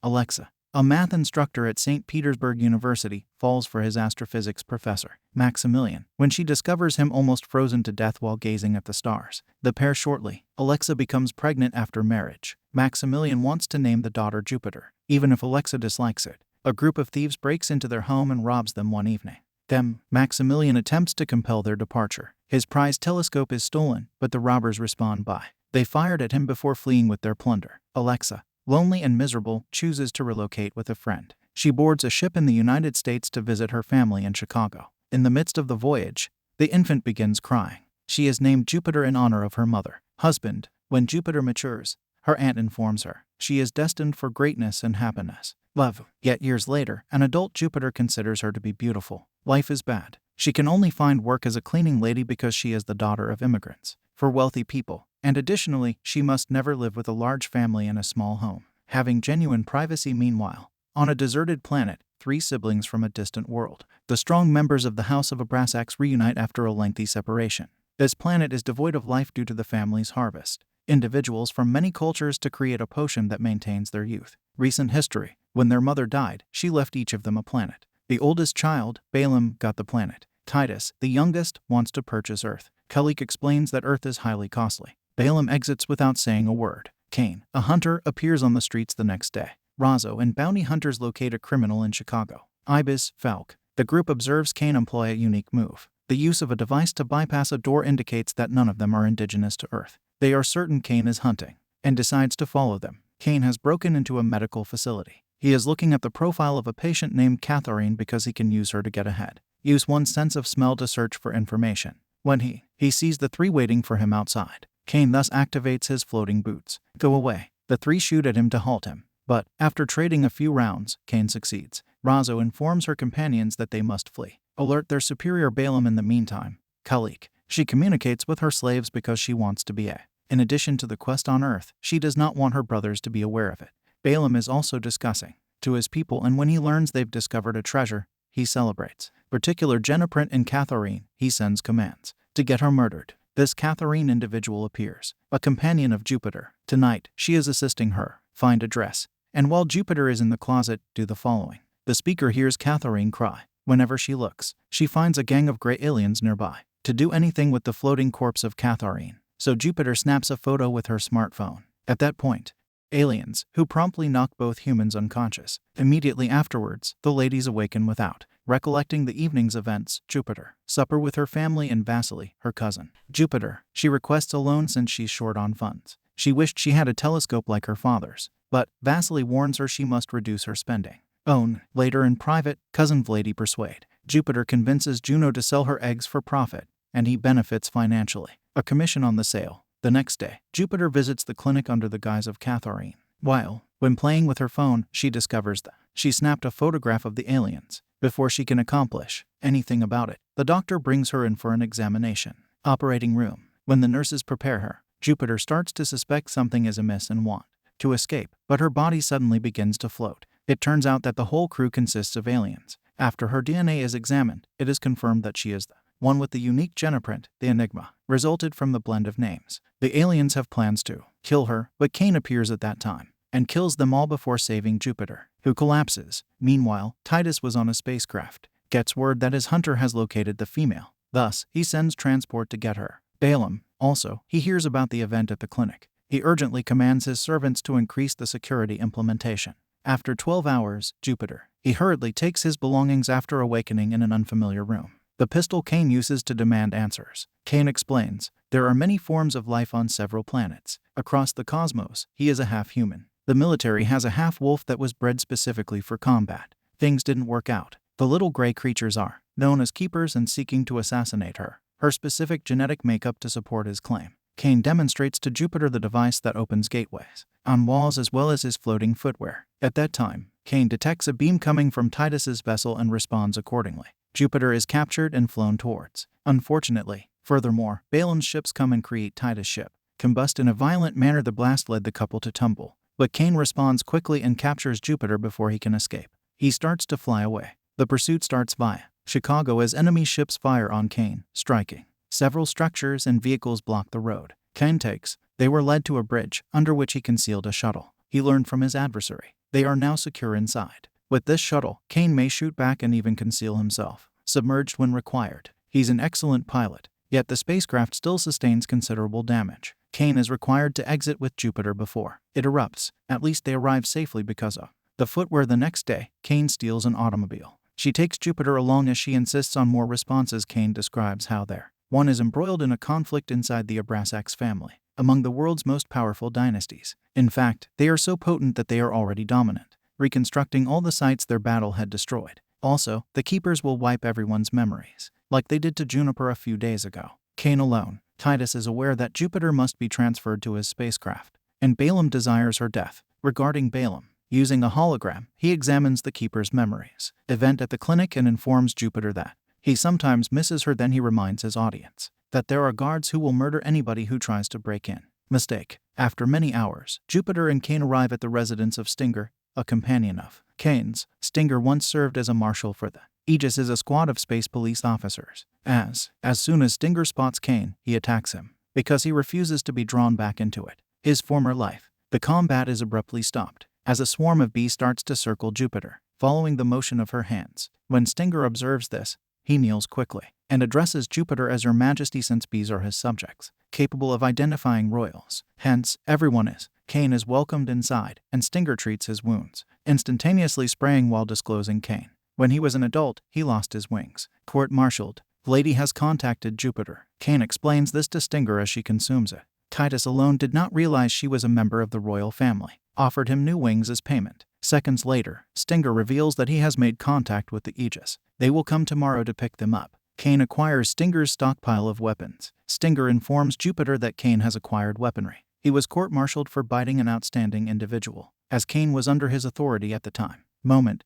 Alexa, a math instructor at St. Petersburg University, falls for his astrophysics professor, Maximilian, when she discovers him almost frozen to death while gazing at the stars. The pair shortly. Alexa becomes pregnant after marriage. Maximilian wants to name the daughter Jupiter, even if Alexa dislikes it. A group of thieves breaks into their home and robs them one evening. Maximilian attempts to compel their departure. His prized telescope is stolen, but the robbers respond by. They fired at him before fleeing with their plunder. Alexa, lonely and miserable, chooses to relocate with a friend. She boards a ship in the United States to visit her family in Chicago. In the midst of the voyage, the infant begins crying. She is named Jupiter in honor of her mother. Husband, when Jupiter matures, her aunt informs her she is destined for greatness and happiness. Love. Yet years later, an adult Jupiter considers her to be beautiful. Life is bad. She can only find work as a cleaning lady because she is the daughter of immigrants. For wealthy people. And additionally, she must never live with a large family in a small home, having genuine privacy. Meanwhile, on a deserted planet, 3 siblings from a distant world, the strong members of the House of Abrasax reunite after a lengthy separation. This planet is devoid of life due to the family's harvest. Individuals from many cultures to create a potion that maintains their youth. Recent history. When their mother died, she left each of them a planet. The oldest child, Balaam, got the planet. Titus, the youngest, wants to purchase Earth. Kalik explains that Earth is highly costly. Balaam exits without saying a word. Cain, a hunter, appears on the streets the next day. Razzo and bounty hunters locate a criminal in Chicago. Ibis, Falk. The group observes Cain employ a unique move. The use of a device to bypass a door indicates that none of them are indigenous to Earth. They are certain Cain is hunting, and decides to follow them. Cain has broken into a medical facility. He is looking at the profile of a patient named Catherine because he can use her to get ahead. Use one's sense of smell to search for information. When he sees the 3 waiting for him outside. Cain thus activates his floating boots. Go away. The 3 shoot at him to halt him. But, after trading a few rounds, Cain succeeds. Razzo informs her companions that they must flee. Alert their superior Balaam in the meantime. Kalik. She communicates with her slaves because she wants to be a. In addition to the quest on Earth, she does not want her brothers to be aware of it. Balaam is also discussing to his people, and when he learns they've discovered a treasure, he celebrates. Particular Geneprint and Catherine, he sends commands to get her murdered. This Catherine individual appears, a companion of Jupiter. Tonight, she is assisting her find a dress, and while Jupiter is in the closet, do the following. The speaker hears Catherine cry. Whenever she looks, she finds a gang of gray aliens nearby to do anything with the floating corpse of Catherine. So Jupiter snaps a photo with her smartphone. At that point, aliens, who promptly knock both humans unconscious. Immediately afterwards, the ladies awaken without recollecting the evening's events. Jupiter. Supper with her family and Vasily, her cousin. Jupiter. She requests a loan since she's short on funds. She wished she had a telescope like her father's, but Vasily warns her she must reduce her spending. Later in private, cousin Vlady persuade. Jupiter convinces Juno to sell her eggs for profit, and he benefits financially. A commission on the sale. The next day, Jupiter visits the clinic under the guise of Catherine. When playing with her phone, she discovers that she snapped a photograph of the aliens. Before she can accomplish anything about it, the doctor brings her in for an examination. Operating room. When the nurses prepare her, Jupiter starts to suspect something is amiss and want to escape, but her body suddenly begins to float. It turns out that the whole crew consists of aliens. After her DNA is examined, it is confirmed that she is the one with the unique Geneprint. The enigma resulted from the blend of names. The aliens have plans to kill her, but Cain appears at that time and kills them all before saving Jupiter, who collapses. Meanwhile, Titus was on a spacecraft, gets word that his hunter has located the female. Thus, he sends transport to get her. Balaam, also, he hears about the event at the clinic. He urgently commands his servants to increase the security implementation. After 12 hours, Jupiter. He hurriedly takes his belongings after awakening in an unfamiliar room. The pistol Cain uses to demand answers. Cain explains, there are many forms of life on several planets. Across the cosmos, he is a half-human. The military has a half-wolf that was bred specifically for combat. Things didn't work out. The little gray creatures are known as keepers and seeking to assassinate her. Her specific genetic makeup to support his claim. Cain demonstrates to Jupiter the device that opens gateways on walls as well as his floating footwear. At that time, Cain detects a beam coming from Titus's vessel and responds accordingly. Jupiter is captured and flown towards. Unfortunately, furthermore, Balaam's ships come and create Titus' ship. Combust in a violent manner, the blast led the couple to tumble. But Cain responds quickly and captures Jupiter before he can escape. He starts to fly away. The pursuit starts via Chicago as enemy ships fire on Cain, striking. Several structures and vehicles block the road. Cain takes. They were led to a bridge, under which he concealed a shuttle. He learned from his adversary They are now secure inside. With this shuttle, Kane may shoot back and even conceal himself, submerged when required. He's an excellent pilot, yet the spacecraft still sustains considerable damage. Kane is required to exit with Jupiter before it erupts. At least they arrive safely because of the footwear. The next day, Kane steals an automobile. She takes Jupiter along as she insists on more responses. Kane describes how one is embroiled in a conflict inside the Abrasax family, among the world's most powerful dynasties. In fact, they are so potent that they are already dominant, reconstructing all the sites their battle had destroyed. Also, the Keepers will wipe everyone's memories, like they did to Juniper a few days ago. Kane alone. Titus is aware that Jupiter must be transferred to his spacecraft, and Balaam desires her death. Regarding Balaam, using a hologram, he examines the Keeper's memories event at the clinic and informs Jupiter that he sometimes misses her. Then he reminds his audience that there are guards who will murder anybody who tries to break in. Mistake. After many hours, Jupiter and Kane arrive at the residence of Stinger, a companion of Kane's. Stinger once served as a marshal for the Aegis is a squad of space police officers. As soon as Stinger spots Kane, he attacks him, because he refuses to be drawn back into his former life. The combat is abruptly stopped, as a swarm of bees starts to circle Jupiter, following the motion of her hands. When Stinger observes this, he kneels quickly, and addresses Jupiter as Your Majesty, since bees are his subjects, capable of identifying royals. Hence, everyone is. Kane is welcomed inside, and Stinger treats his wounds, instantaneously spraying while disclosing Kane. When he was an adult, he lost his wings. Court-martialed. Lady has contacted Jupiter. Kane explains this to Stinger as she consumes it. Titus alone did not realize she was a member of the royal family, offered him new wings as payment. Seconds later, Stinger reveals that he has made contact with the Aegis. They will come tomorrow to pick them up. Kane acquires Stinger's stockpile of weapons. Stinger informs Jupiter that Kane has acquired weaponry. He was court-martialed for biting an outstanding individual, as Kane was under his authority at the time.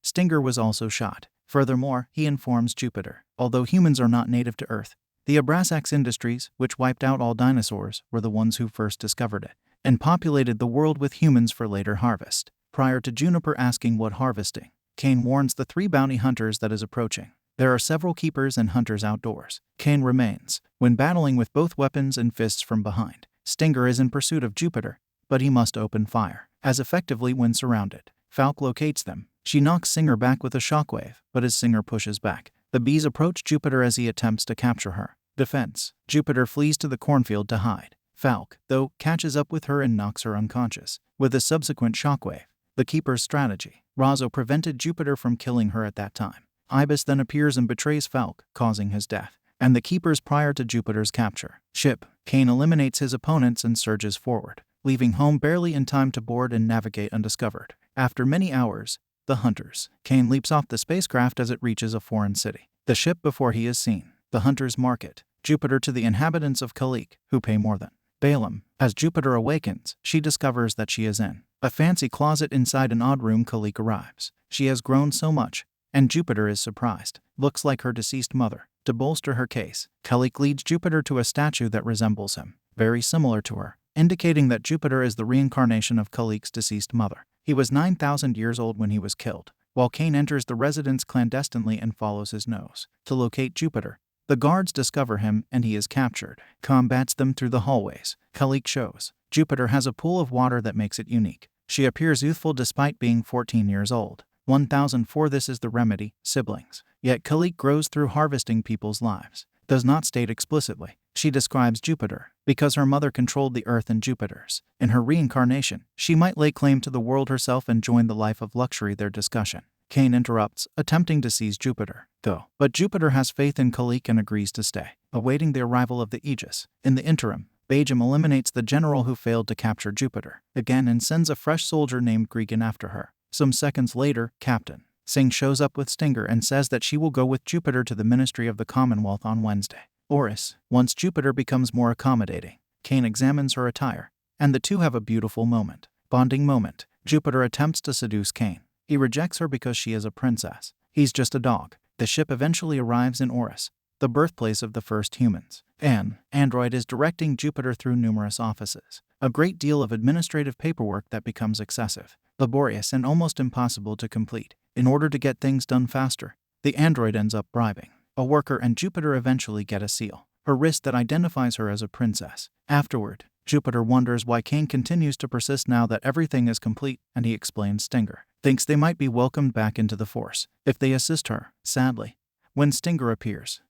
Stinger was also shot. Furthermore, he informs Jupiter, although humans are not native to Earth, the Abrasax industries, which wiped out all dinosaurs, were the ones who first discovered it, and populated the world with humans for later harvest. Prior to Juniper asking what harvesting, Kane warns the 3 bounty hunters that is approaching. There are several keepers and hunters outdoors. Kane remains, when battling with both weapons and fists from behind. Stinger is in pursuit of Jupiter, but he must open fire as effectively when surrounded. Falk locates them. She knocks Singer back with a shockwave, but as Singer pushes back, the bees approach Jupiter as he attempts to capture her. Defense. Jupiter flees to the cornfield to hide. Falk, though, catches up with her and knocks her unconscious, with a subsequent shockwave. The Keeper's strategy. Razo prevented Jupiter from killing her at that time. Ibis then appears and betrays Falk, causing his death, and the Keepers prior to Jupiter's capture. Ship. Kane eliminates his opponents and surges forward, leaving home barely in time to board and navigate undiscovered. After many hours, the hunters. Kane leaps off the spacecraft as it reaches a foreign city. The ship before he is seen. The hunters market Jupiter to the inhabitants of Kalik, who pay more than Balaam. As Jupiter awakens, she discovers that she is in a fancy closet inside an odd room. Kalik arrives. She has grown so much, and Jupiter is surprised. Looks like her deceased mother. To bolster her case, Kalik leads Jupiter to a statue that resembles him, very similar to her, indicating that Jupiter is the reincarnation of Kalik's deceased mother. He was 9,000 years old when he was killed. While Kane enters the residence clandestinely and follows his nose to locate Jupiter, the guards discover him and he is captured. Combats them through the hallways. Kalik shows Jupiter has a pool of water that makes it unique. She appears youthful despite being 14 years old. 1004. This is the remedy, siblings. Yet Kalik grows through harvesting people's lives. Does not state explicitly. She describes Jupiter, because her mother controlled the Earth and Jupiter's. In her reincarnation, she might lay claim to the world herself and join the life of luxury. Their discussion. Kane interrupts, attempting to seize Jupiter, though. But Jupiter has faith in Kalik and agrees to stay, awaiting the arrival of the Aegis. In the interim, Bajam eliminates the general who failed to capture Jupiter again and sends a fresh soldier named Gregan after her. Some seconds later, Captain Singh shows up with Stinger and says that she will go with Jupiter to the Ministry of the Commonwealth on Wednesday. Oris. Once Jupiter becomes more accommodating, Kane examines her attire, and the two have a beautiful moment. Bonding moment. Jupiter attempts to seduce Kane. He rejects her because she is a princess. He's just a dog. The ship eventually arrives in Oris, the birthplace of the first humans. An android is directing Jupiter through numerous offices. A great deal of administrative paperwork that becomes excessive, laborious, and almost impossible to complete. In order to get things done faster, the android ends up bribing a worker, and Jupiter eventually get a seal her wrist that identifies her as a princess. Afterward, Jupiter wonders why Kane continues to persist now that everything is complete, and he explains Stinger thinks they might be welcomed back into the force if they assist her. Sadly, when Stinger appears,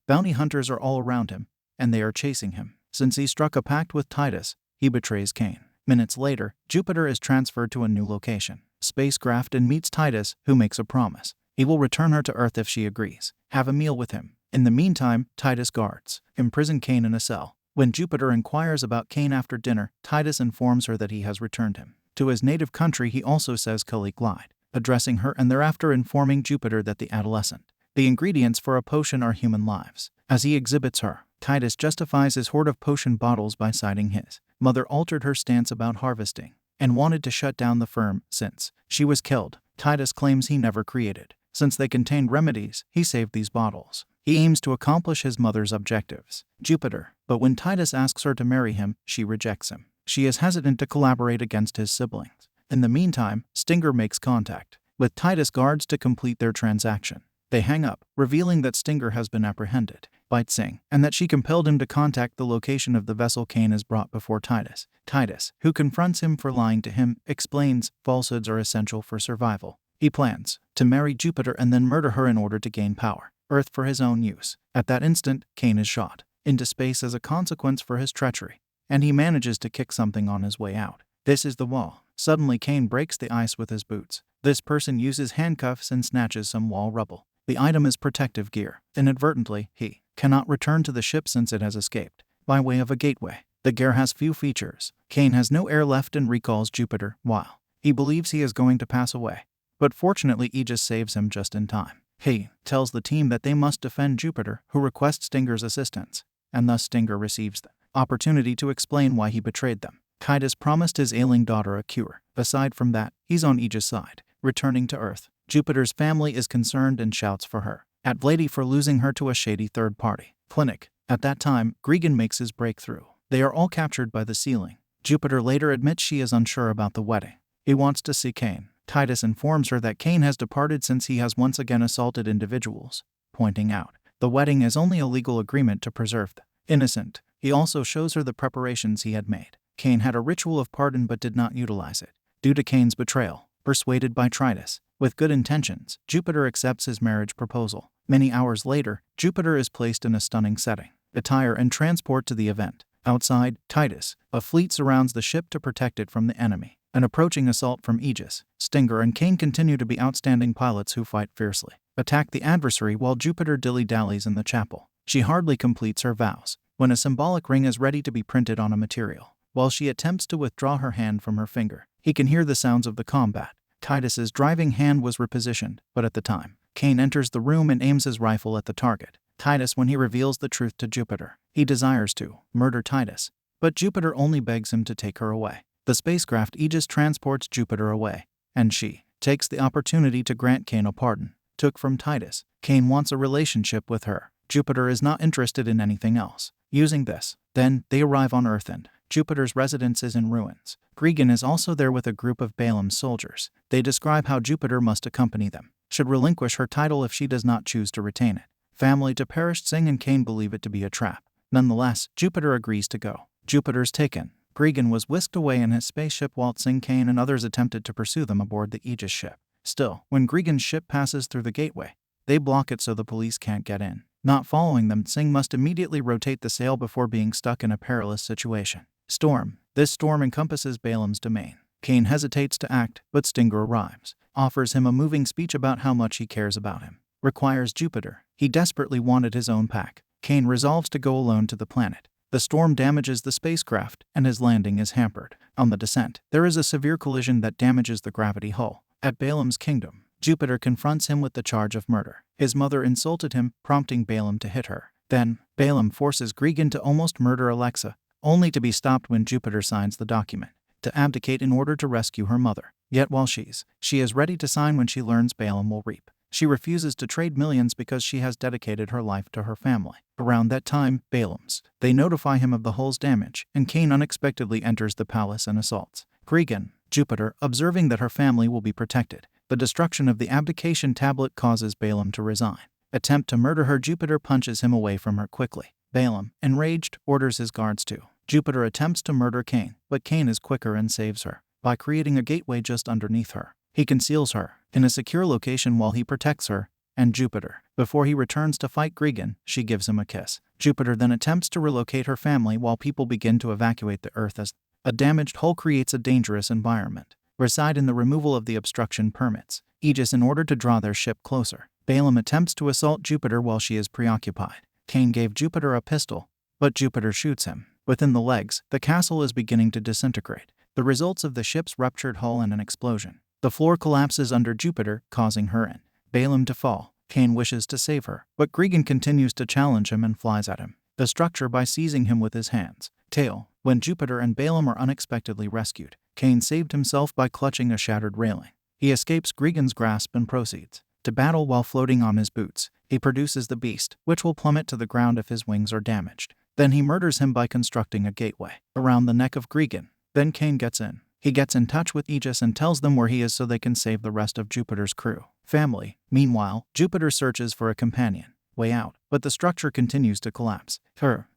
bounty hunters are all around him, and they are chasing him. Since he struck a pact with Titus, he betrays Kane. Minutes later, Jupiter is transferred to a new location, spacecraft, and meets Titus, who makes a promise. He will return her to Earth if she agrees. Have a meal with him. In the meantime, Titus guards imprison Kane in a cell. When Jupiter inquires about Kane after dinner, Titus informs her that he has returned him to his native country. He also says Kali Glide, addressing her and thereafter informing Jupiter that the ingredients for a potion are human lives. As he exhibits her, Titus justifies his hoard of potion bottles by citing his mother altered her stance about harvesting and wanted to shut down the firm since she was killed. Titus claims he never created. Since they contained remedies, he saved these bottles. He aims to accomplish his mother's objectives. Jupiter, but when Titus asks her to marry him, she rejects him. She is hesitant to collaborate against his siblings. In the meantime, Stinger makes contact with Titus guards to complete their transaction. They hang up, revealing that Stinger has been apprehended by Tsing, and that she compelled him to contact the location of the vessel Kane is brought before Titus. Titus, who confronts him for lying to him, explains falsehoods are essential for survival. He plans to marry Jupiter and then murder her in order to gain power, Earth for his own use. At that instant, Kane is shot into space as a consequence for his treachery, and he manages to kick something on his way out. This is the wall. Suddenly, Kane breaks the ice with his boots. This person uses handcuffs and snatches some wall rubble. The item is protective gear. Inadvertently, he cannot return to the ship since it has escaped by way of a gateway. The gear has few features. Kane has no air left and recalls Jupiter while he believes he is going to pass away. But fortunately, Aegis saves him just in time. He tells the team that they must defend Jupiter, who requests Stinger's assistance, and thus Stinger receives the opportunity to explain why he betrayed them. Titus promised his ailing daughter a cure. Aside from that, he's on Aegis' side. Returning to Earth, Jupiter's family is concerned and shouts for her at Vlady for losing her to a shady third-party clinic. At that time, Gregan makes his breakthrough. They are all captured by the ceiling. Jupiter later admits she is unsure about the wedding. He wants to see Kane. Titus informs her that Kane has departed since he has once again assaulted individuals, pointing out the wedding is only a legal agreement to preserve the innocent. He also shows her the preparations he had made. Kane had a ritual of pardon but did not utilize it due to Kane's betrayal. Persuaded by Titus, with good intentions, Jupiter accepts his marriage proposal. Many hours later, Jupiter is placed in a stunning setting, attire and transport to the event. Outside, Titus, a fleet surrounds the ship to protect it from the enemy. An approaching assault from Aegis, Stinger and Kane continue to be outstanding pilots who fight fiercely, attack the adversary while Jupiter dilly-dallies in the chapel. She hardly completes her vows when a symbolic ring is ready to be printed on a material. While she attempts to withdraw her hand from her finger, he can hear the sounds of the combat. Titus's driving hand was repositioned, but at the time, Kane enters the room and aims his rifle at the target. Titus, when he reveals the truth to Jupiter, he desires to murder Titus, but Jupiter only begs him to take her away. The spacecraft Aegis transports Jupiter away, and she takes the opportunity to grant Kane a pardon. Took from Titus, Kane wants a relationship with her. Jupiter is not interested in anything else. Using this, then, they arrive on Earth and Jupiter's residence is in ruins. Gregan is also there with a group of Balaam's soldiers. They describe how Jupiter must accompany them, should relinquish her title if she does not choose to retain it. Family to perished Tsing and Kane believe it to be a trap. Nonetheless, Jupiter agrees to go. Jupiter's taken. Gregan was whisked away in his spaceship while Tsing, Kane, and others attempted to pursue them aboard the Aegis ship. Still, when Gregan's ship passes through the gateway, they block it so the police can't get in. Not following them, Tsing must immediately rotate the sail before being stuck in a perilous situation. Storm. This storm encompasses Balaam's domain. Kane hesitates to act, but Stinger arrives, offers him a moving speech about how much he cares about him. Requires Jupiter. He desperately wanted his own pack. Kane resolves to go alone to the planet. The storm damages the spacecraft, and his landing is hampered. On the descent, there is a severe collision that damages the gravity hull. At Balaam's kingdom, Jupiter confronts him with the charge of murder. His mother insulted him, prompting Balaam to hit her. Then, Balaam forces Gregan to almost murder Alexa, only to be stopped when Jupiter signs the document to abdicate in order to rescue her mother. Yet while she is ready to sign when she learns Balaam will reap, she refuses to trade millions because she has dedicated her life to her family. Around that time, they notify him of the hull's damage, and Kane unexpectedly enters the palace and assaults Gregan. Jupiter, observing that her family will be protected, the destruction of the abdication tablet causes Balaam to resign. Attempt to murder her, Jupiter punches him away from her quickly. Balaam, enraged, orders his guards to. Jupiter attempts to murder Kane, but Kane is quicker and saves her by creating a gateway just underneath her. He conceals her in a secure location while he protects her and Jupiter. Before he returns to fight Gregan, she gives him a kiss. Jupiter then attempts to relocate her family while people begin to evacuate the Earth as a damaged hull creates a dangerous environment. Reside in the removal of the obstruction permits Aegis in order to draw their ship closer. Balaam attempts to assault Jupiter while she is preoccupied. Cain gave Jupiter a pistol, but Jupiter shoots him. Within the legs, the castle is beginning to disintegrate. The results of the ship's ruptured hull and an explosion. The floor collapses under Jupiter, causing her and Balaam to fall. Cain wishes to save her, but Gregan continues to challenge him and flies at him. The structure by seizing him with his hands. Tail. When Jupiter and Balaam are unexpectedly rescued, Cain saved himself by clutching a shattered railing. He escapes Gregan's grasp and proceeds to battle while floating on his boots. He produces the beast, which will plummet to the ground if his wings are damaged. Then he murders him by constructing a gateway around the neck of Gregan. Then Cain gets in. He gets in touch with Aegis and tells them where he is so they can save the rest of Jupiter's crew. Family. Meanwhile, Jupiter searches for a companion way out, but the structure continues to collapse.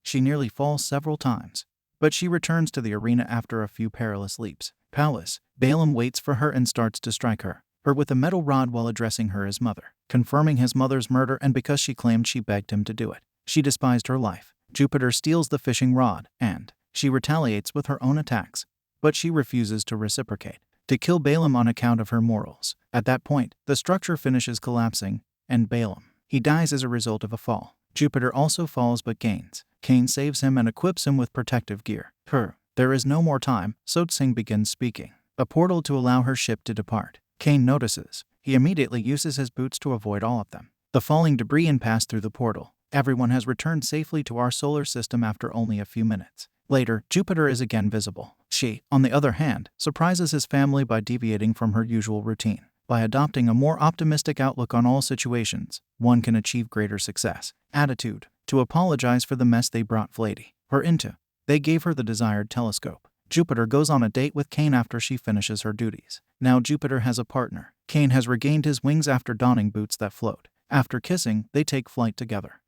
She nearly falls several times, but she returns to the arena after a few perilous leaps. Palace. Balaam waits for her and starts to strike her with a metal rod while addressing her as mother, confirming his mother's murder, and because she claimed she begged him to do it. She despised her life. Jupiter steals the fishing rod, and she retaliates with her own attacks, but she refuses to reciprocate, to kill Balaam on account of her morals. At that point, the structure finishes collapsing, and Balaam, he dies as a result of a fall. Jupiter also falls but gains. Cain saves him and equips him with protective gear. There is no more time, so Tsing begins speaking. A portal to allow her ship to depart. Cain notices. He immediately uses his boots to avoid all of them. The falling debris and pass through the portal. Everyone has returned safely to our solar system after only a few minutes. Later, Jupiter is again visible. She, on the other hand, surprises his family by deviating from her usual routine. By adopting a more optimistic outlook on all situations, one can achieve greater success. Attitude. To apologize for the mess they brought her into. They gave her the desired telescope. Jupiter goes on a date with Cain after she finishes her duties. Now Jupiter has a partner. Cain has regained his wings after donning boots that float. After kissing, they take flight together.